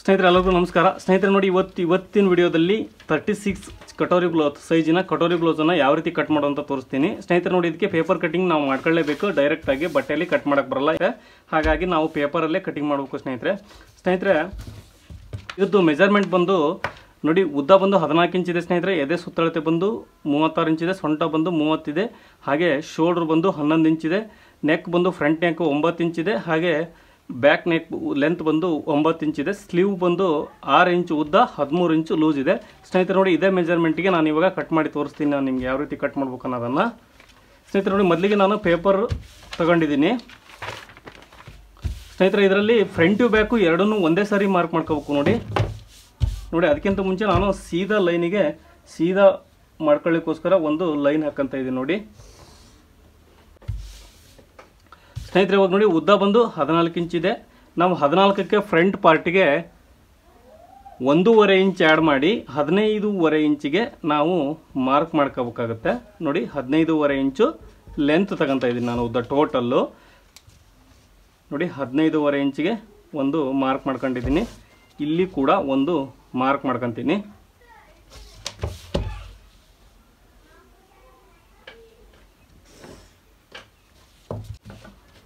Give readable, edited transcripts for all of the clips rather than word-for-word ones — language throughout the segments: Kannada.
ಸ್ನೇಹಿತರೆ ಎಲ್ಲರಿಗೂ ನಮಸ್ಕಾರ. ಸ್ನೇಹಿತರೆ ನೋಡಿ, ಇವತ್ತಿನ ವಿಡಿಯೋದಲ್ಲಿ 36 ಕಟೋರಿ ಸೈಜಿನ ಕಟೋರಿ ಬ್ಲೌಸನ್ನು ಯಾವ ರೀತಿ ಕಟ್ ಮಾಡೋ ಅಂತ ತೋರಿಸ್ತೀನಿ. ಸ್ನೇಹಿತರೆ ನೋಡಿ, ಇದಕ್ಕೆ ಪೇಪರ್ ಕಟಿಂಗ್ ನಾವು ಮಾಡ್ಕೊಳ್ಳೇಬೇಕು, ಡೈರೆಕ್ಟಾಗಿ ಬಟ್ಟೆಯಲ್ಲಿ ಕಟ್ ಮಾಡೋಕ್ಕೆ ಬರಲ್ಲ. ಹಾಗಾಗಿ ನಾವು ಪೇಪರಲ್ಲೇ ಕಟಿಂಗ್ ಮಾಡಬೇಕು. ಸ್ನೇಹಿತರೆ ಇದ್ದು ಮೆಜರ್ಮೆಂಟ್ ಬಂದು ನೋಡಿ, ಉದ್ದ ಬಂದು 14 ಇಂಚ್ ಇದೆ ಸ್ನೇಹಿತರೆ. ಎದೆ ಸುತ್ತಳತೆ ಬಂದು 36 ಇಂಚ್ ಇದೆ. ಸೊಂಟ ಬಂದು 30 ಇದೆ. ಹಾಗೆ ಶೋಲ್ಡರ್ ಬಂದು 11 ಇಂಚ್ ಇದೆ. ನೆಕ್ ಬಂದು ಫ್ರಂಟ್ ನೆಕ್ 9 ಇಂಚ್ ಇದೆ. ಹಾಗೆ ಬ್ಯಾಕ್ ನೆಕ್ ಲೆಂತ್ ಬಂದು 9 ಇಂಚ್ ಇದೆ. ಸ್ಲೀವ್ ಬಂದು 6 ಇಂಚ್ ಉದ್ದ, 13 ಇಂಚು ಲೂಸ್ ಇದೆ. ಸ್ನೇಹಿತರೆ ನೋಡಿ, ಇದೇ ಮೆಜರ್ಮೆಂಟ್ಗೆ ನಾನು ಇವಾಗ ಕಟ್ ಮಾಡಿ ತೋರಿಸ್ತೀನಿ. ನಾನು ನಿಮ್ಗೆ ಯಾವ ರೀತಿ ಕಟ್ ಮಾಡ್ಬೇಕು ಅನ್ನೋದನ್ನು. ಸ್ನೇಹಿತರೆ ನೋಡಿ, ಮೊದಲಿಗೆ ನಾನು ಪೇಪರ್ ತಗೊಂಡಿದ್ದೀನಿ. ಸ್ನೇಹಿತರೆ ಇದರಲ್ಲಿ ಫ್ರಂಟು ಬ್ಯಾಕು ಎರಡನ್ನೂ ಒಂದೇ ಸಾರಿ ಮಾರ್ಕ್ ಮಾಡ್ಕೋಬೇಕು. ನೋಡಿ, ಅದಕ್ಕಿಂತ ಮುಂಚೆ ನಾನು ಸೀದಾ ಲೈನಿಗೆ ಸೀದಾ ಮಾಡ್ಕೊಳ್ಳಿಕ್ಕೋಸ್ಕರ ಒಂದು ಲೈನ್ ಹಾಕಂತ ಇದ್ದೀನಿ. ನೋಡಿ ಸ್ನೇಹಿತರೆ, ಇವಾಗ ನೋಡಿ, ಉದ್ದ ಬಂದು 14 ಇಂಚ್ ಇದೆ. ನಾವು 14ಕ್ಕೆ ಫ್ರಂಟ್ ಪಾರ್ಟಿಗೆ 1.5 ಇಂಚ್ ಆ್ಯಡ್ ಮಾಡಿ 15.5 ಇಂಚಿಗೆ ನಾವು ಮಾರ್ಕ್ ಮಾಡ್ಕೋಬೇಕಾಗುತ್ತೆ. ನೋಡಿ, 15.5 ಇಂಚು ಲೆಂತ್ ತಗೊತಾ ಇದ್ದೀನಿ ನಾನು ಉದ್ದ ಟೋಟಲ್ಲು. ನೋಡಿ, 15.5 ಇಂಚಿಗೆ ಒಂದು ಮಾರ್ಕ್ ಮಾಡ್ಕೊಂಡಿದ್ದೀನಿ. ಇಲ್ಲಿ ಕೂಡ ಒಂದು ಮಾರ್ಕ್ ಮಾಡ್ಕೊತೀನಿ.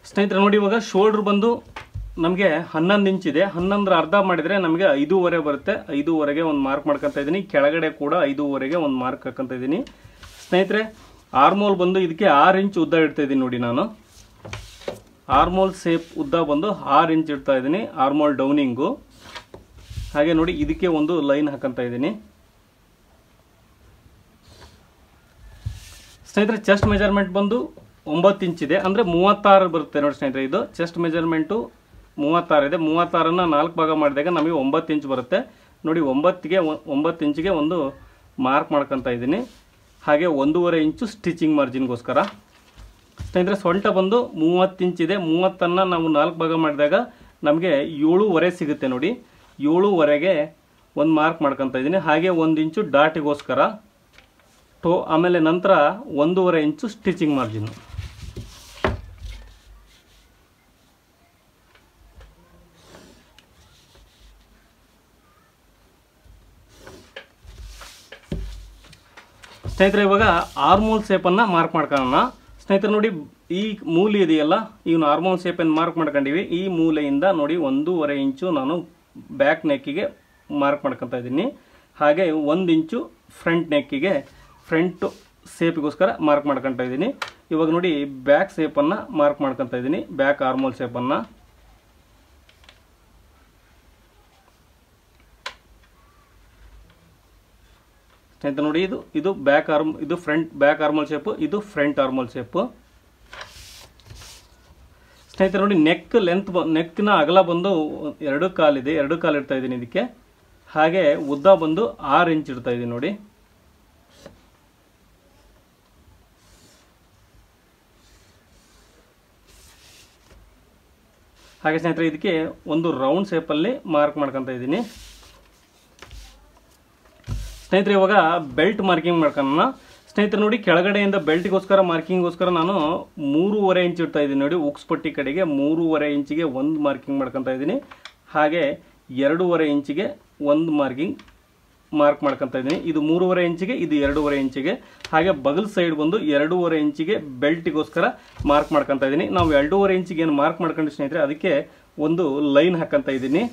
ಸ್ನೇಹಿತರೆ ನೋಡಿ, ಇವಾಗ ಶೋಲ್ಡ್ರ್ ಬಂದು ನಮಗೆ 11 ಇಂಚ್ ಇದೆ. 11 ಅರ್ಧ ಮಾಡಿದರೆ ನಮಗೆ 5.5 ಬರುತ್ತೆ. 5.5ಗೆ ಒಂದು ಮಾರ್ಕ್ ಮಾಡ್ಕೊತಾ ಇದ್ದೀನಿ. ಕೆಳಗಡೆ ಕೂಡ 5.5ಗೆ ಒಂದು ಮಾರ್ಕ್ ಹಾಕೊತಾ ಇದ್ದೀನಿ. ಸ್ನೇಹಿತರೆ ಆರ್ಮೋಲ್ ಬಂದು ಇದಕ್ಕೆ 6 ಇಂಚ್ ಉದ್ದ ಇಡ್ತಾ ಇದ್ದೀನಿ. ನೋಡಿ, ನಾನು ಆರ್ಮೋಲ್ ಸೇಪ್ ಉದ್ದ ಬಂದು 6 ಇಂಚ್ ಇಡ್ತಾ ಇದ್ದೀನಿ, ಆರ್ಮೋಲ್ ಡೌನಿಂಗು. ಹಾಗೆ ನೋಡಿ, ಇದಕ್ಕೆ ಒಂದು ಲೈನ್ ಹಾಕಂತ ಇದ್ದೀನಿ. ಸ್ನೇಹಿತರೆ ಚೆಸ್ಟ್ ಮೆಜರ್ಮೆಂಟ್ ಬಂದು 9 ಇಂಚ್ ಇದೆ, ಅಂದರೆ 36 ಬರುತ್ತೆ. ನೋಡಿ ಸ್ನೇಹಿತರೆ, ಇದು ಚೆಸ್ಟ್ ಮೆಜರ್ಮೆಂಟು 36 ಇದೆ. 36ನ್ನು 4 ಭಾಗ ಮಾಡಿದಾಗ ನಮಗೆ 9 ಇಂಚ್ ಬರುತ್ತೆ. ನೋಡಿ, 9 ಇಂಚಿಗೆ ಒಂದು ಮಾರ್ಕ್ ಮಾಡ್ಕೊತಾ ಇದ್ದೀನಿ. ಹಾಗೆ 1.5 ಇಂಚು ಸ್ಟಿಚಿಂಗ್ ಮಾರ್ಜಿನ್ಗೋಸ್ಕರ. ಸ್ನೇಹಿತರೆ ಸೊಂಟ ಬಂದು 30 ಇಂಚ್ ಇದೆ. 30ನ್ನು ನಾವು 4 ಭಾಗ ಮಾಡಿದಾಗ ನಮಗೆ 7.5 ಸಿಗುತ್ತೆ. ನೋಡಿ, 7.5ಗೆ ಒಂದು ಮಾರ್ಕ್ ಮಾಡ್ಕೊತಾ ಇದ್ದೀನಿ. ಹಾಗೆ 1 ಇಂಚು ಡಾಟಿಗೋಸ್ಕರ ಆಮೇಲೆ ನಂತರ 1.5 ಇಂಚು ಸ್ಟಿಚಿಂಗ್ ಮಾರ್ಜಿನ್. ಸ್ನೇಹಿತರೆ ಇವಾಗ ಆರ್ಮೋಲ್ ಶೇಪನ್ನು ಮಾರ್ಕ್ ಮಾಡ್ಕೊಳ್ಳೋಣ. ಸ್ನೇಹಿತರೆ ನೋಡಿ, ಈ ಮೂಲೆ ಇದೆಯಲ್ಲ, ಇವನು ಆರ್ಮೋಲ್ ಶೇಪನ್ನು ಮಾರ್ಕ್ ಮಾಡ್ಕೊಂಡಿವಿ. ಈ ಮೂಲೆಯಿಂದ ನೋಡಿ 1.5 ಇಂಚು ನಾನು ಬ್ಯಾಕ್ ನೆಕ್ಕಿಗೆ ಮಾರ್ಕ್ ಮಾಡ್ಕೊತಾ ಇದ್ದೀನಿ. ಹಾಗೆ 1 ಇಂಚು ಫ್ರಂಟ್ ನೆಕ್ಕಿಗೆ ಫ್ರಂಟ್ ಶೇಪಿಗೋಸ್ಕರ ಮಾರ್ಕ್ ಮಾಡ್ಕೊತಾ ಇದ್ದೀನಿ. ಇವಾಗ ನೋಡಿ, ಬ್ಯಾಕ್ ಶೇಪನ್ನು ಮಾರ್ಕ್ ಮಾಡ್ಕೊತಾ ಇದ್ದೀನಿ, ಬ್ಯಾಕ್ ಆರ್ಮೋಲ್ ಶೇಪನ್ನು. ಸ್ನೇಹಿತರೆ ನೋಡಿ, ಇದು ಬ್ಯಾಕ್ ಆರ್ಮ್, ಇದು ಬ್ಯಾಕ್ ಆರ್ಮೋಲ್ ಶೇಪು, ಇದು ಫ್ರಂಟ್ ಆರ್ಮೋಲ್ ಶೇಪು. ಸ್ನೇಹಿತರೆ ನೋಡಿ, ನೆಕ್ನ ಅಗಲ ಬಂದು 2 ಕಾಲಿದೆ, 2 ಕಾಲು ಇಡ್ತಾ ಇದ್ದೀನಿ ಇದಕ್ಕೆ. ಹಾಗೆ ಉದ್ದ ಬಂದು 6 ಇಂಚ್ ಇಡ್ತಾ ಇದ್ದೀನಿ. ನೋಡಿ, ಹಾಗೆ ಸ್ನೇಹಿತರೆ ಇದಕ್ಕೆ ಒಂದು ರೌಂಡ್ ಶೇಪಲ್ಲಿ ಮಾರ್ಕ್ ಮಾಡ್ಕೊತಾ ಇದ್ದೀನಿ. ಸ್ನೇಹಿತರೆ ಇವಾಗ ಬೆಲ್ಟ್ ಮಾರ್ಕಿಂಗ್ ಮಾಡ್ಕೊಳ್ಳೋಣ. ಸ್ನೇಹಿತರೆ ನೋಡಿ, ಕೆಳಗಡೆಯಿಂದ ಬೆಲ್ಟ್ಗೋಸ್ಕರ ಮಾರ್ಕಿಂಗ್ಗೋಸ್ಕರ ನಾನು 3.5 ಇಂಚ್ ಇಡ್ತಾ ಇದ್ದೀನಿ. ನೋಡಿ, ಉಕ್ಸ್ ಪಟ್ಟಿ ಕಡೆಗೆ 3.5 ಇಂಚಿಗೆ ಒಂದು ಮಾರ್ಕಿಂಗ್ ಮಾಡ್ಕೊತಾ ಇದ್ದೀನಿ. ಹಾಗೆ 2.5 ಇಂಚಿಗೆ ಒಂದು ಮಾರ್ಕ್ ಮಾಡ್ಕೊತಾ ಇದ್ದೀನಿ. ಇದು 3.5 ಇಂಚಿಗೆ, ಇದು 2.5 ಇಂಚಿಗೆ. ಹಾಗೆ ಬಗಲ್ ಸೈಡ್ ಬಂದು 2.5 ಇಂಚಿಗೆ ಬೆಲ್ಟಿಗೋಸ್ಕರ ಮಾರ್ಕ್ ಮಾಡ್ಕೊತಾ ಇದ್ದೀನಿ. ನಾವು 2.5 ಇಂಚಿಗೆ ಏನು ಮಾರ್ಕ್ ಮಾಡ್ಕೊಂಡು ಸ್ನೇಹಿತರೆ, ಅದಕ್ಕೆ ಒಂದು ಲೈನ್ ಹಾಕಂತ ಇದ್ದೀನಿ.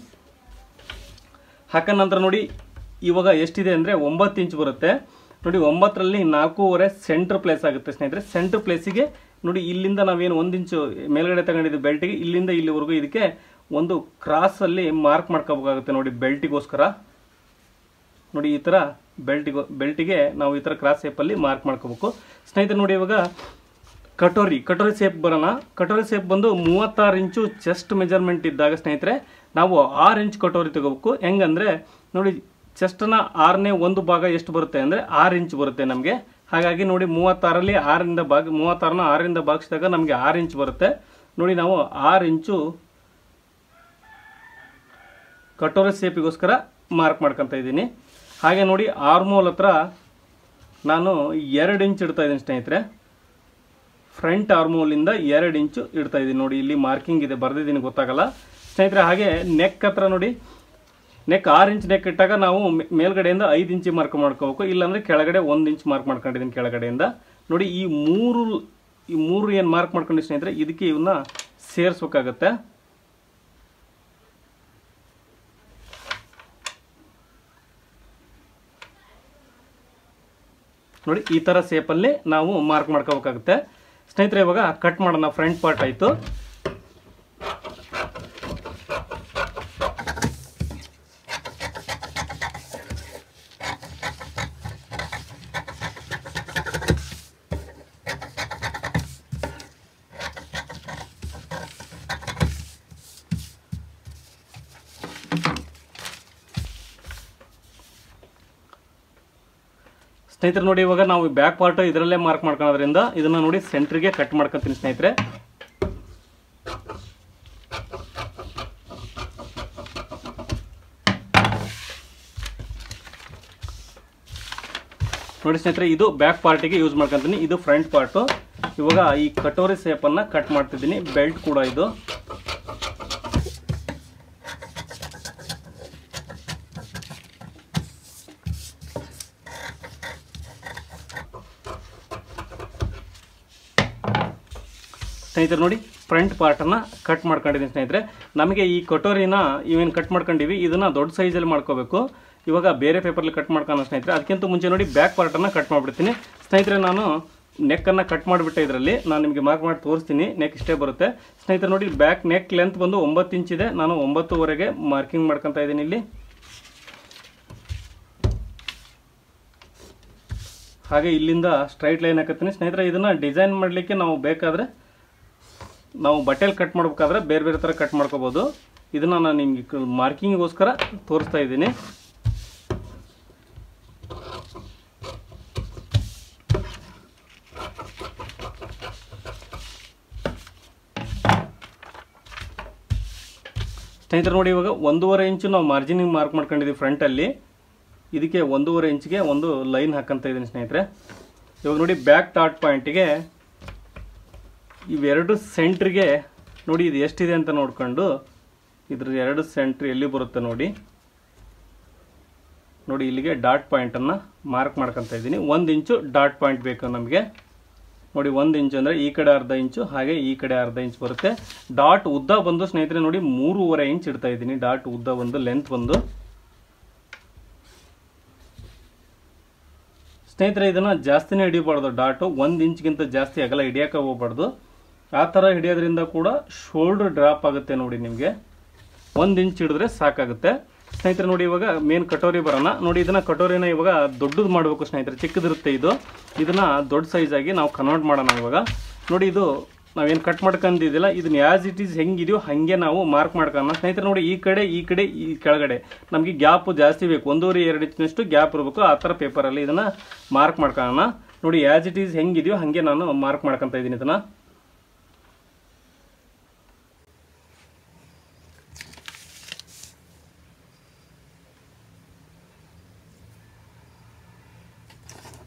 ಹಾಕ ನಂತರ ನೋಡಿ, ಇವಾಗ ಎಷ್ಟಿದೆ ಅಂದರೆ 9 ಇಂಚ್ ಬರುತ್ತೆ. ನೋಡಿ, 9ರಲ್ಲಿ 4.5 ಸೆಂಟ್ರ್ ಪ್ಲೇಸ್ ಆಗುತ್ತೆ ಸ್ನೇಹಿತರೆ. ಸೆಂಟ್ರ್ ಪ್ಲೇಸಿಗೆ ನೋಡಿ, ಇಲ್ಲಿಂದ ನಾವೇನು 1 ಇಂಚು ಮೇಲ್ಗಡೆ ತಗೊಂಡಿದ್ದು ಬೆಲ್ಟಿಗೆ, ಇಲ್ಲಿಂದ ಇಲ್ಲಿವರೆಗೂ ಇದಕ್ಕೆ ಒಂದು ಕ್ರಾಸಲ್ಲಿ ಮಾರ್ಕ್ ಮಾಡ್ಕೋಬೇಕಾಗುತ್ತೆ. ನೋಡಿ, ಬೆಲ್ಟಿಗೋಸ್ಕರ ನೋಡಿ, ಈ ಥರ ಬೆಲ್ಟಿಗೆ ನಾವು ಈ ಥರ ಕ್ರಾಸ್ ಶೇಪಲ್ಲಿ ಮಾರ್ಕ್ ಮಾಡ್ಕೋಬೇಕು. ಸ್ನೇಹಿತರೆ ನೋಡಿ, ಇವಾಗ ಕಟೋರಿ ಶೇಪ್ ಬರೋಣ. ಕಟೋರಿ ಶೇಪ್ ಬಂದು 36 ಇಂಚು ಚೆಸ್ಟ್ ಮೆಜರ್ಮೆಂಟ್ ಇದ್ದಾಗ ಸ್ನೇಹಿತರೆ ನಾವು 6 ಇಂಚ್ ಕಟೋರಿ ತಗೋಬೇಕು. ಹೆಂಗಂದರೆ ನೋಡಿ, ಚೆಸ್ಟ್ನ 6ನೇ ಒಂದು ಭಾಗ ಎಷ್ಟು ಬರುತ್ತೆ ಅಂದರೆ 6 ಇಂಚ್ ಬರುತ್ತೆ ನಮಗೆ. ಹಾಗಾಗಿ ನೋಡಿ, 36ರಲ್ಲಿ 36ನ 6ರಿಂದ ಭಾಗಿಸಿದಾಗ ನಮಗೆ 6 ಇಂಚ್ ಬರುತ್ತೆ. ನೋಡಿ, ನಾವು 6 ಇಂಚು ಕಟೋರಿ ಶೇಪಿಗೋಸ್ಕರ ಮಾರ್ಕ್ ಮಾಡ್ಕೊತಾ ಇದ್ದೀನಿ. ಹಾಗೆ ನೋಡಿ, ಆರ್ಮೋಲ್ ಹತ್ರ ನಾನು 2 ಇಂಚ್ ಇಡ್ತಾ ಇದ್ದೀನಿ ಸ್ನೇಹಿತರೆ. ಫ್ರಂಟ್ ಆರ್ಮೋಲಿಂದ 2 ಇಂಚು ಇಡ್ತಾ ಇದ್ದೀನಿ. ನೋಡಿ, ಇಲ್ಲಿ ಮಾರ್ಕಿಂಗ್ ಇದೆ, ಬರೆದಿದ್ದೀನಿ, ಗೊತ್ತಾಗಲ್ಲ ಸ್ನೇಹಿತರೆ. ಹಾಗೆ ನೆಕ್ ಹತ್ರ ನೋಡಿ ನೆಕ್ 6 ಇಂಚ್ ನೆಕ್ ಇಟ್ಟಾಗ ನಾವು ಮೇಲ್ಗಡೆಯಿಂದ 5 ಇಂಚ್ ಮಾರ್ಕ್ ಮಾಡ್ಕೋಬೇಕು, ಇಲ್ಲಾಂದರೆ ಕೆಳಗಡೆ 1 ಇಂಚ್ ಮಾರ್ಕ್ ಮಾಡ್ಕೊಂಡಿದ್ದೀನಿ ಕೆಳಗಡೆಯಿಂದ. ನೋಡಿ ಈ ಮೂರು ಏನು ಮಾರ್ಕ್ ಮಾಡ್ಕೊಂಡು ಸ್ನೇಹಿತರೆ ಇದಕ್ಕೆ ಇವನ್ನ ಸೇರಿಸ್ಬೇಕಾಗತ್ತೆ. ನೋಡಿ ಈ ಥರ ಶೇಪಲ್ಲಿ ನಾವು ಮಾರ್ಕ್ ಮಾಡ್ಕೋಬೇಕಾಗುತ್ತೆ ಸ್ನೇಹಿತರೆ. ಇವಾಗ ಕಟ್ ಮಾಡೋಣ. ಫ್ರಂಟ್ ಪಾರ್ಟ್ ಆಯಿತು. ಸ್ನೇಹಿತರೆ ನೋಡಿ ಇವಾಗ ನಾವು ಬ್ಯಾಕ್ ಪಾರ್ಟ್ ಇದರಲ್ಲೇ ಮಾರ್ಕ್ ಮಾಡ್ಕೊಳ್ಳೋದ್ರಿಂದ ಇದನ್ನ ನೋಡಿ ಸೆಂಟ್ರಿಗೆ ಕಟ್ ಮಾಡ್ಕೊತೀನಿ ಸ್ನೇಹಿತರೆ. ನೋಡಿ ಸ್ನೇಹಿತರೆ ಇದು ಬ್ಯಾಕ್ ಪಾರ್ಟಿಗೆ ಯೂಸ್ ಮಾಡ್ಕೊತೀನಿ, ಇದು ಫ್ರಂಟ್ ಪಾರ್ಟು. ಇವಾಗ ಈ ಕಟೋರಿ ಶೇಪನ್ನು ಕಟ್ ಮಾಡ್ತಿದ್ದೀನಿ. ಬೆಲ್ಟ್ ಕೂಡ ಇದು. ಸ್ನೇಹಿತರೆ ನೋಡಿ ಫ್ರಂಟ್ ಪಾರ್ಟನ್ನು ಕಟ್ ಮಾಡ್ಕೊಂಡಿದ್ದೀನಿ ಸ್ನೇಹಿತರೆ. ನಮಗೆ ಈ ಕಟೋರಿನ ಇವೇನು ಕಟ್ ಮಾಡ್ಕೊಂಡಿವಿ ಇದನ್ನು ದೊಡ್ಡ ಸೈಜಲ್ಲಿ ಮಾಡ್ಕೋಬೇಕು. ಇವಾಗ ಬೇರೆ ಪೇಪರಲ್ಲಿ ಕಟ್ ಮಾಡ್ಕೊಳ್ಳೋಣ ಸ್ನೇಹಿತರೆ. ಅದಕ್ಕಿಂತ ಮುಂಚೆ ನೋಡಿ ಬ್ಯಾಕ್ ಪಾರ್ಟನ್ನು ಕಟ್ ಮಾಡಿಬಿಡ್ತೀನಿ ಸ್ನೇಹಿತರೆ. ನಾನು ನೆಕ್ಕನ್ನು ಕಟ್ ಮಾಡಿಬಿಟ್ಟೆ. ಇದರಲ್ಲಿ ನಾನು ನಿಮಗೆ ಮಾರ್ಕ್ ಮಾಡಿ ತೋರಿಸ್ತೀನಿ. ನೆಕ್ ಇಷ್ಟೇ ಬರುತ್ತೆ ಸ್ನೇಹಿತರೆ. ನೋಡಿ ಬ್ಯಾಕ್ ನೆಕ್ ಲೆಂತ್ ಬಂದು 9 ಇಂಚ್ ಇದೆ. ನಾನು 9ವರೆಗೆ ಮಾರ್ಕಿಂಗ್ ಮಾಡ್ಕೊತಾ ಇದ್ದೀನಿ ಇಲ್ಲಿ. ಹಾಗೆ ಇಲ್ಲಿಂದ ಸ್ಟ್ರೈಟ್ ಲೈನ್ ಹಾಕತ್ತೀನಿ ಸ್ನೇಹಿತರೆ. ಇದನ್ನು ಡಿಸೈನ್ ಮಾಡಲಿಕ್ಕೆ ನಾವು ಬೇಕಾದರೆ ನಾವು ಬಟ್ಟೆಲಿ ಕಟ್ ಮಾಡಬೇಕಾದ್ರೆ ಬೇರೆ ಬೇರೆ ಥರ ಕಟ್ ಮಾಡ್ಕೋಬೋದು. ಇದನ್ನು ನಾನು ನಿಮಗೆ ಮಾರ್ಕಿಂಗಿಗೋಸ್ಕರ ತೋರಿಸ್ತಾ ಇದ್ದೀನಿ. ಸ್ನೇಹಿತರೆ ನೋಡಿ ಇವಾಗ 1.5 ಇಂಚು ನಾವು ಮಾರ್ಜಿನಿಂಗ್ ಮಾರ್ಕ್ ಮಾಡ್ಕೊಂಡಿದ್ದೀವಿ ಫ್ರಂಟಲ್ಲಿ. ಇದಕ್ಕೆ 1.5 ಇಂಚ್ಗೆ ಒಂದು ಲೈನ್ ಹಾಕಂತ ಇದ್ದೀನಿ ಸ್ನೇಹಿತರೆ. ಇವಾಗ ನೋಡಿ ಬ್ಯಾಕ್ ಟಾಟ್ ಪಾಯಿಂಟಿಗೆ ಇವೆರಡು ಸೆಂಟ್ರಿಗೆ ನೋಡಿ ಇದು ಎಷ್ಟಿದೆ ಅಂತ ನೋಡ್ಕೊಂಡು ಇದ್ರ ಎರಡು ಸೆಂಟ್ರ್ ಎಲ್ಲಿ ಬರುತ್ತೆ ನೋಡಿ. ನೋಡಿ ಇಲ್ಲಿಗೆ ಡಾಟ್ ಪಾಯಿಂಟನ್ನು ಮಾರ್ಕ್ ಮಾಡ್ಕೊತಾ ಇದ್ದೀನಿ. 1 ಇಂಚು ಡಾಟ್ ಪಾಯಿಂಟ್ ಬೇಕು ನಮಗೆ. ನೋಡಿ 1 ಇಂಚು ಅಂದರೆ ಈ ಕಡೆ ಅರ್ಧ ಇಂಚು, ಹಾಗೆ ಈ ಕಡೆ ಅರ್ಧ ಇಂಚ್ ಬರುತ್ತೆ. ಡಾಟ್ ಉದ್ದ ಬಂದು ಸ್ನೇಹಿತರೆ ನೋಡಿ 3.5 ಇಂಚ್ ಇಡ್ತಾ ಇದ್ದೀನಿ. ಡಾಟ್ ಉದ್ದ ಬಂದು ಲೆಂತ್ ಬಂದು ಸ್ನೇಹಿತರೆ ಇದನ್ನು ಜಾಸ್ತಿನೇ ಹಿಡಿಬಾರ್ದು. ಡಾಟು 1 ಇಂಚ್ಗಿಂತ ಜಾಸ್ತಿ ಅಗಲ ಹಿಡಿಯೋಕೆ ಹೋಗ್ಬಾರ್ದು. ಆ ಥರ ಹಿಡಿಯೋದ್ರಿಂದ ಕೂಡ ಶೋಲ್ಡರ್ ಡ್ರಾಪ್ ಆಗುತ್ತೆ. ನೋಡಿ ನಿಮಗೆ 1 ಇಂಚ್ ಹಿಡಿದ್ರೆ ಸಾಕಾಗುತ್ತೆ ಸ್ನೇಹಿತರೆ. ನೋಡಿ ಇವಾಗ ಮೇನ್ ಕಟೋರಿ ಬರೋಣ. ನೋಡಿ ಇದನ್ನು ಕಟೋರಿನ ಇವಾಗ ದೊಡ್ಡದು ಮಾಡಬೇಕು ಸ್ನೇಹಿತರೆ. ಚಿಕ್ಕದಿರುತ್ತೆ ಇದು. ಇದನ್ನು ದೊಡ್ಡ ಸೈಜಾಗಿ ನಾವು ಕನ್ವರ್ಟ್ ಮಾಡೋಣ ಇವಾಗ. ನೋಡಿ ಇದು ನಾವೇನು ಕಟ್ ಮಾಡ್ಕೊಂಡಿದ್ದಿಲ್ಲ ಇದನ್ನ ಆ್ಯಸ್ ಇಟ್ ಈಸ್ ಹೆಂಗಿದೆಯೋ ಹಾಗೆ ನಾವು ಮಾರ್ಕ್ ಮಾಡ್ಕೊಳ್ಳೋಣ ಸ್ನೇಹಿತರೆ. ನೋಡಿ ಈ ಕಡೆ ಈ ಕೆಳಗಡೆ ನಮಗೆ ಗ್ಯಾಪ್ ಜಾಸ್ತಿ ಬೇಕು. 1.5-2 ಇಂಚಿನಷ್ಟು ಗ್ಯಾಪ್ ಇರಬೇಕು. ಆ ಥರ ಪೇಪರಲ್ಲಿ ಇದನ್ನು ಮಾರ್ಕ್ ಮಾಡ್ಕೊಳ್ಳೋಣ. ನೋಡಿ ಆ್ಯಸ್ ಇಟ್ ಈಸ್ ಹೆಂಗಿದೆಯೋ ಹಾಗೆ ನಾನು ಮಾರ್ಕ್ ಮಾಡ್ಕೊತಾ ಇದ್ದೀನಿ ಇದನ್ನು.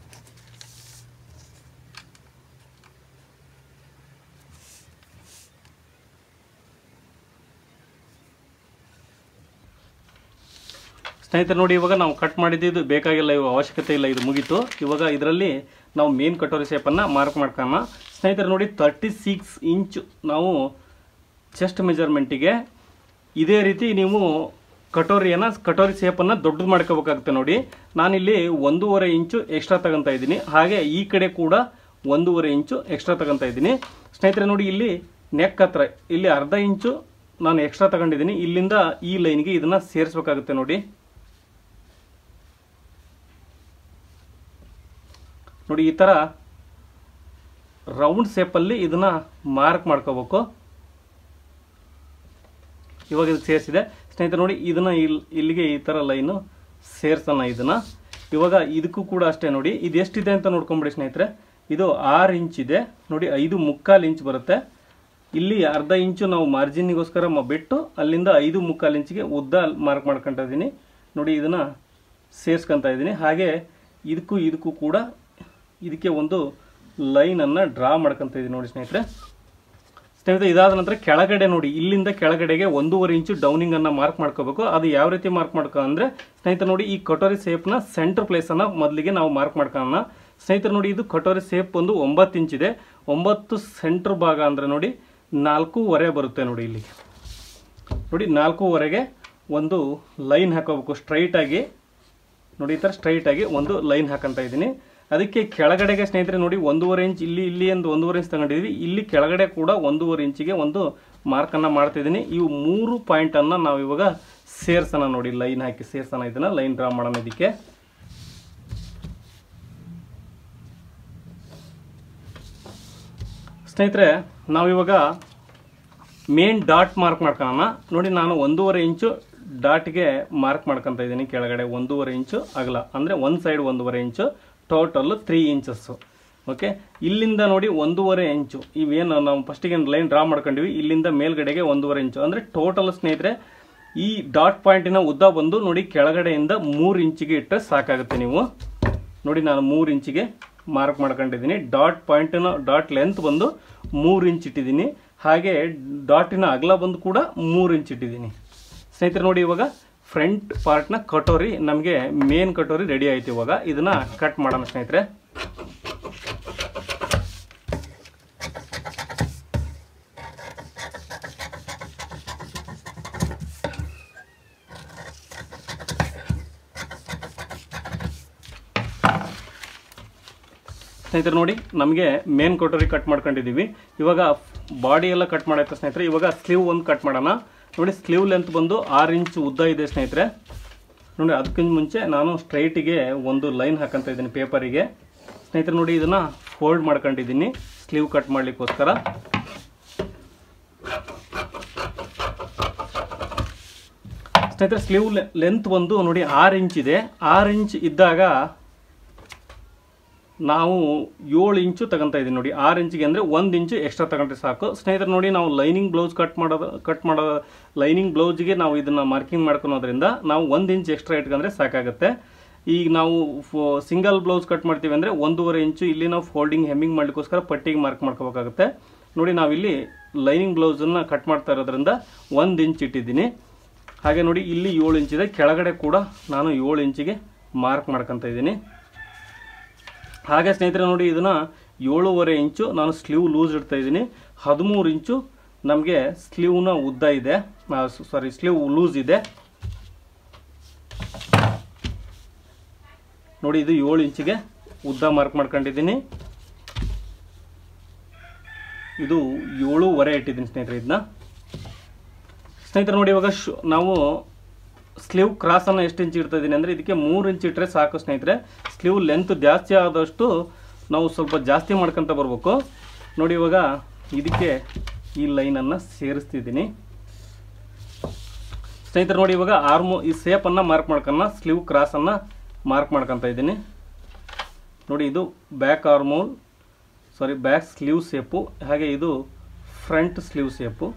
ಸ್ನೇಹಿತರೆ ನೋಡಿ ಇವಾಗ ನಾವು ಕಟ್ ಮಾಡಿದ್ದು ಬೇಕಾಗಿಲ್ಲ, ಇವಾಗ ಅವಶ್ಯಕತೆ ಇಲ್ಲ, ಇದು ಮುಗೀತು. ಇವಾಗ ಇದರಲ್ಲಿ ನಾವು ಮೇನ್ ಕಟೋರಿ ಶೇಪನ್ನು ಮಾರ್ಕ್ ಮಾಡ್ಕೊಳ್ಳೋಣ ಸ್ನೇಹಿತರೆ. ನೋಡಿ 36 ಇಂಚು ನಾವು ಚೆಸ್ಟ್ ಮೆಜರ್ಮೆಂಟಿಗೆ ಇದೇ ರೀತಿ ನೀವು ಕಟೋರಿ ಶೇಪನ್ನು ದೊಡ್ಡದು ಮಾಡ್ಕೋಬೇಕಾಗುತ್ತೆ. ನೋಡಿ ನಾನಿಲ್ಲಿ 1.5 ಇಂಚು ಎಕ್ಸ್ಟ್ರಾ ತಗೊತಾ ಇದ್ದೀನಿ. ಹಾಗೆ ಈ ಕಡೆ ಕೂಡ 1.5 ಇಂಚು ಎಕ್ಸ್ಟ್ರಾ ತಗೊತಾ ಇದ್ದೀನಿ ಸ್ನೇಹಿತರೆ. ನೋಡಿ ಇಲ್ಲಿ ನೆಕ್ ಹತ್ರ ಇಲ್ಲಿ ಅರ್ಧ ಇಂಚು ನಾನು ಎಕ್ಸ್ಟ್ರಾ ತಗೊಂಡಿದ್ದೀನಿ. ಇಲ್ಲಿಂದ ಈ ಲೈನ್ಗೆ ಇದನ್ನು ಸೇರಿಸ್ಬೇಕಾಗುತ್ತೆ. ನೋಡಿ ನೋಡಿ ಈ ಥರ ರೌಂಡ್ ಶೇಪಲ್ಲಿ ಇದನ್ನು ಮಾರ್ಕ್ ಮಾಡ್ಕೋಬೇಕು. ಇವಾಗ ಇದು ಸೇರಿಸಿದೆ ಸ್ನೇಹಿತರೆ. ನೋಡಿ ಇದನ್ನು ಇಲ್ಲಿಗೆ ಈ ಥರ ಲೈನು ಸೇರ್ಸೋಣ ಇದನ್ನು. ಇವಾಗ ಇದಕ್ಕೂ ಕೂಡ ಅಷ್ಟೇ. ನೋಡಿ ಇದು ಎಷ್ಟಿದೆ ಅಂತ ನೋಡ್ಕೊಂಬಿಡಿ ಸ್ನೇಹಿತರೆ. ಇದು 6 ಇಂಚ್ ಇದೆ. ನೋಡಿ 5.25 ಇಂಚ್ ಬರುತ್ತೆ. ಇಲ್ಲಿ ಅರ್ಧ ಇಂಚು ನಾವು ಮಾರ್ಜಿನ್ಗೋಸ್ಕರ ಬಿಟ್ಟು ಅಲ್ಲಿಂದ 5.25 ಇಂಚಿಗೆ ಉದ್ದ ಮಾರ್ಕ್ ಮಾಡ್ಕೊತಾ ಇದ್ದೀನಿ. ನೋಡಿ ಇದನ್ನು ಸೇರಿಸ್ಕೊತಾ ಇದ್ದೀನಿ. ಹಾಗೆ ಇದಕ್ಕೂ ಕೂಡ ಇದಕ್ಕೆ ಒಂದು ಲೈನನ್ನು ಡ್ರಾ ಮಾಡ್ಕೊತಾ ಇದ್ದೀನಿ ನೋಡಿ ಸ್ನೇಹಿತರೆ. ಸ್ನೇಹಿತರೆ ಇದಾದ ನಂತರ ಕೆಳಗಡೆ ನೋಡಿ, ಇಲ್ಲಿಂದ ಕೆಳಗಡೆಗೆ 1.5 ಇಂಚು ಡೌನಿಂಗನ್ನು ಮಾರ್ಕ್ ಮಾಡ್ಕೋಬೇಕು. ಅದು ಯಾವ ರೀತಿ ಮಾರ್ಕ್ ಮಾಡ್ಕೊ ಅಂದರೆ ಸ್ನೇಹಿತರೆ ನೋಡಿ, ಈ ಕಟೋರಿ ಶೇಪ್ನ ಸೆಂಟರ್ ಪ್ಲೇಸನ್ನು ಮೊದಲಿಗೆ ನಾವು ಮಾರ್ಕ್ ಮಾಡ್ಕೊಳ್ಳೋಣ. ಸ್ನೇಹಿತರೆ ನೋಡಿ, ಇದು ಕಟೋರಿ ಶೇಪ್ ಒಂದು 9 ಇಂಚಿದೆ. 9 ಸೆಂಟ್ರ್ ಭಾಗ ಅಂದರೆ ನೋಡಿ 4.5 ಬರುತ್ತೆ. ನೋಡಿ ಇಲ್ಲಿ ನೋಡಿ 4.5ಗೆ ಒಂದು ಲೈನ್ ಹಾಕೋಬೇಕು ಸ್ಟ್ರೈಟಾಗಿ. ನೋಡಿ ಈ ಥರ ಸ್ಟ್ರೈಟಾಗಿ ಒಂದು ಲೈನ್ ಹಾಕಂತ ಇದ್ದೀನಿ. ಅದಕ್ಕೆ ಕೆಳಗಡೆಗೆ ಸ್ನೇಹಿತರೆ ನೋಡಿ 1.5 ಇಂಚ್ ಇಲ್ಲಿ ಒಂದು 1.5 ಇಂಚ್ ತಗೊಂಡಿದ್ದೀವಿ. ಇಲ್ಲಿ ಕೆಳಗಡೆ ಕೂಡ 1.5 ಇಂಚಿಗೆ ಒಂದು ಮಾರ್ಕನ್ನು ಮಾಡ್ತಿದ್ದೀನಿ. ಇವು 3 ಪಾಯಿಂಟನ್ನು ನಾವು ಇವಾಗ ಸೇರ್ಸೋಣ. ನೋಡಿ ಲೈನ್ ಹಾಕಿ ಸೇರ್ಸೋಣ, ಇದನ್ನು ಲೈನ್ ಡ್ರಾ ಮಾಡೋಣ. ಇದಕ್ಕೆ ಸ್ನೇಹಿತರೆ ನಾವಿವಾಗ ಮೇನ್ ಡಾಟ್ ಮಾರ್ಕ್ ಮಾಡ್ಕೊಳ್ಳೋಣ. ನೋಡಿ ನಾನು 1.5 ಇಂಚು ಡಾಟ್ಗೆ ಮಾರ್ಕ್ ಮಾಡ್ಕೊತ ಇದ್ದೀನಿ. ಕೆಳಗಡೆ 1.5 ಇಂಚು ಅಗಲ ಅಂದರೆ ಒಂದು ಸೈಡ್ 1.5 ಇಂಚು, ಟೋಟಲ್ 3 ಇಂಚಸ್ಸು. ಓಕೆ, ಇಲ್ಲಿಂದ ನೋಡಿ 1.5 ಇಂಚು ಇವೇನು ನಾವು ಫಸ್ಟಿಗೆ ಲೈನ್ ಡ್ರಾ ಮಾಡ್ಕೊಂಡಿವಿ, ಇಲ್ಲಿಂದ ಮೇಲ್ಗಡೆಗೆ 1.5 ಇಂಚು ಅಂದರೆ ಟೋಟಲ್ ಸ್ನೇಹಿತರೆ ಈ ಡಾಟ್ ಪಾಯಿಂಟಿನ ಉದ್ದ ಬಂದು ನೋಡಿ ಕೆಳಗಡೆಯಿಂದ 3 ಇಂಚಿಗೆ ಇಟ್ಟರೆ ಸಾಕಾಗುತ್ತೆ. ನೀವು ನೋಡಿ ನಾನು 3 ಇಂಚಿಗೆ ಮಾರ್ಕ್ ಮಾಡ್ಕೊಂಡಿದ್ದೀನಿ. ಡಾಟ್ ಪಾಯಿಂಟಿನ ಡಾಟ್ ಲೆಂತ್ ಬಂದು 3 ಇಂಚ್ ಇಟ್ಟಿದ್ದೀನಿ. ಹಾಗೆ ಡಾಟಿನ ಅಗಲ ಬಂದು ಕೂಡ 3 ಇಂಚ್ ಇಟ್ಟಿದ್ದೀನಿ. ಸ್ನೇಹಿತರೆ ನೋಡಿ ಇವಾಗ ಫ್ರಂಟ್ ಪಾರ್ಟ್ನ ಕಟೋರಿ ನಮಗೆ ಮೇನ್ ಕಟೋರಿ ರೆಡಿ ಆಯ್ತು. ಇವಾಗ ಇದನ್ನ ಕಟ್ ಮಾಡೋಣ ಸ್ನೇಹಿತರೆ. ಸ್ನೇಹಿತರೆ ನೋಡಿ ನಮಗೆ ಮೇನ್ ಕಟೋರಿ ಕಟ್ ಮಾಡ್ಕೊಂಡಿದ್ದೀವಿ. ಇವಾಗ ಬಾಡಿ ಎಲ್ಲ ಕಟ್ ಮಾಡಾಯ್ತು ಸ್ನೇಹಿತರೆ. ಇವಾಗ ಸ್ಲೀವ್ ಒಂದು ಕಟ್ ಮಾಡೋಣ. ನೋಡಿ ಸ್ಲೀವ್ ಲೆಂತ್ ಬಂದು 6 ಇಂಚು ಉದ್ದ ಇದೆ ಸ್ನೇಹಿತರೆ. ನೋಡಿ ಅದಕ್ಕಿಂತ ಮುಂಚೆ ನಾನು ಸ್ಟ್ರೈಟಿಗೆ ಒಂದು ಲೈನ್ ಹಾಕಂತ ಇದ್ದೀನಿ ಪೇಪರಿಗೆ. ಸ್ನೇಹಿತರೆ ನೋಡಿ ಇದನ್ನು ಫೋಲ್ಡ್ ಮಾಡ್ಕೊಂಡಿದ್ದೀನಿ ಸ್ಲೀವ್ ಕಟ್ ಮಾಡಲಿಕ್ಕೋಸ್ಕರ. ಸ್ನೇಹಿತರೆ ಸ್ಲೀವ್ ಲೆಂತ್ ಬಂದು ನೋಡಿ 6 ಇಂಚ್ ಇದೆ. 6 ಇಂಚ್ ಇದ್ದಾಗ ನಾವು 7 ಇಂಚು ತಗೊಂತ ಇದ್ದೀನಿ. ನೋಡಿ 6 ಇಂಚಿಗೆ ಅಂದರೆ 1 ಇಂಚು ಎಕ್ಸ್ಟ್ರಾ ತಗೊಂಡ್ರೆ ಸಾಕು. ಸ್ನೇಹಿತರೆ ನೋಡಿ ನಾವು ಲೈನಿಂಗ್ ಬ್ಲೌಸ್ ಕಟ್ ಮಾಡೋ ಲೈನಿಂಗ್ ಬ್ಲೌಸ್ಗೆ ನಾವು ಇದನ್ನು ಮಾರ್ಕಿಂಗ್ ಮಾಡ್ಕೊಳೋದ್ರಿಂದ ನಾವು 1 ಇಂಚ್ ಎಕ್ಸ್ಟ್ರಾ ಇಟ್ಕೊಂಡ್ರೆ ಸಾಕಾಗುತ್ತೆ. ಈಗ ನಾವು ಸಿಂಗಲ್ ಬ್ಲೌಸ್ ಕಟ್ ಮಾಡ್ತೀವಿ ಅಂದರೆ 1.5 ಇಂಚು ಇಲ್ಲಿ ನಾವು ಫೋಲ್ಡಿಂಗ್ ಹೆಮ್ಮಿಂಗ್ ಮಾಡಲಿಕ್ಕೋಸ್ಕರ ಪಟ್ಟಿಗೆ ಮಾರ್ಕ್ ಮಾಡ್ಕೋಬೇಕಾಗುತ್ತೆ. ನೋಡಿ ನಾವಿಲ್ಲಿ ಲೈನಿಂಗ್ ಬ್ಲೌಸನ್ನು ಕಟ್ ಮಾಡ್ತಾ ಇರೋದ್ರಿಂದ 1 ಇಂಚ್ ಇಟ್ಟಿದ್ದೀನಿ. ಹಾಗೆ ನೋಡಿ ಇಲ್ಲಿ 7 ಇಂಚಿದೆ. ಕೆಳಗಡೆ ಕೂಡ ನಾನು 7 ಇಂಚಿಗೆ ಮಾರ್ಕ್ ಮಾಡ್ಕೊತ ಇದ್ದೀನಿ. ಹಾಗೆ ಸ್ನೇಹಿತರೆ ನೋಡಿ ಇದನ್ನು 7.5 ಇಂಚು ನಾನು ಸ್ಲೀವ್ ಲೂಸ್ ಇಡ್ತಾ ಇದ್ದೀನಿ. 13 ಇಂಚು ನಮಗೆ ಸ್ಲೀವ್ನ ಉದ್ದ ಇದೆ, ಸ್ಲೀವ್ ಲೂಸ್ ಇದೆ. ನೋಡಿ ಇದು 7 ಇಂಚಿಗೆ ಉದ್ದ ಮಾರ್ಕ್ ಮಾಡ್ಕೊಂಡಿದ್ದೀನಿ. ಇದು 7.5 ಇಟ್ಟಿದ್ದೀನಿ ಸ್ನೇಹಿತರೆ. ಇದನ್ನ ಸ್ನೇಹಿತರೆ ನೋಡಿ ಇವಾಗ ನಾವು ಸ್ಲೀವ್ ಕ್ರಾಸನ್ನು ಎಷ್ಟು ಇಂಚ್ ಇಡ್ತಾ ಇದ್ದೀನಿ ಅಂದರೆ ಇದಕ್ಕೆ 3 ಇಂಚ್ ಇಟ್ಟರೆ ಸಾಕು ಸ್ನೇಹಿತರೆ. ಸ್ಲೀವ್ ಲೆಂತ್ ಜಾಸ್ತಿ ಆದಷ್ಟು ನಾವು ಸ್ವಲ್ಪ ಜಾಸ್ತಿ ಮಾಡ್ಕೊತ ಬರಬೇಕು. ನೋಡಿ ಇವಾಗ ಇದಕ್ಕೆ ಈ ಲೈನನ್ನು ಸೇರಿಸ್ತಿದ್ದೀನಿ ಸ್ನೇಹಿತರೆ. ನೋಡಿ ಇವಾಗ ಈ ಶೇಪನ್ನು ಮಾರ್ಕ್ ಮಾಡ್ಕೊಳ್ಳೋಣ. ಸ್ಲೀವ್ ಕ್ರಾಸನ್ನು ಮಾರ್ಕ್ ಮಾಡ್ಕೊತ ಇದ್ದೀನಿ. ನೋಡಿ ಇದು ಬ್ಯಾಕ್ ಬ್ಯಾಕ್ ಸ್ಲೀವ್ ಶೇಪು. ಹಾಗೆ ಇದು ಫ್ರಂಟ್ ಸ್ಲೀವ್ ಶೇಪು.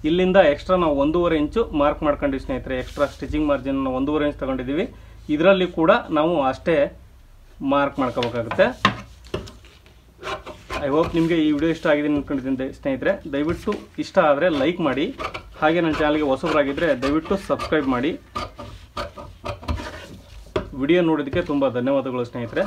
ಇಲ್ಲಿಂದ ಎಕ್ಸ್ಟ್ರಾ ನಾವು 1.5 ಇಂಚು ಮಾರ್ಕ್ ಮಾಡ್ಕೊಂಡಿವಿ ಸ್ನೇಹಿತರೆ. ಎಕ್ಸ್ಟ್ರಾ ಸ್ಟಿಚಿಂಗ್ ಮಾರ್ಜಿನ್ 1.5 ಇಂಚ್ ತಗೊಂಡಿದ್ದೀವಿ. ಇದರಲ್ಲಿ ಕೂಡ ನಾವು ಅಷ್ಟೇ ಮಾರ್ಕ್ ಮಾಡ್ಕೋಬೇಕಾಗುತ್ತೆ. ಐ ಹೋಪ್ ನಿಮಗೆ ಈ ವಿಡಿಯೋ ಇಷ್ಟ ಆಗಿದೆ ಅಂದ್ಕೊಂಡಿದ್ದೀನಿ ಸ್ನೇಹಿತರೆ. ದಯವಿಟ್ಟು ಇಷ್ಟ ಆದರೆ ಲೈಕ್ ಮಾಡಿ. ಹಾಗೆ ನನ್ನ ಚಾನಲ್ಗೆ ಹೊಸಬರಾಗಿದ್ದರೆ ದಯವಿಟ್ಟು ಸಬ್ಸ್ಕ್ರೈಬ್ ಮಾಡಿ. ವಿಡಿಯೋ ನೋಡೋದಕ್ಕೆ ತುಂಬ ಧನ್ಯವಾದಗಳು ಸ್ನೇಹಿತರೆ.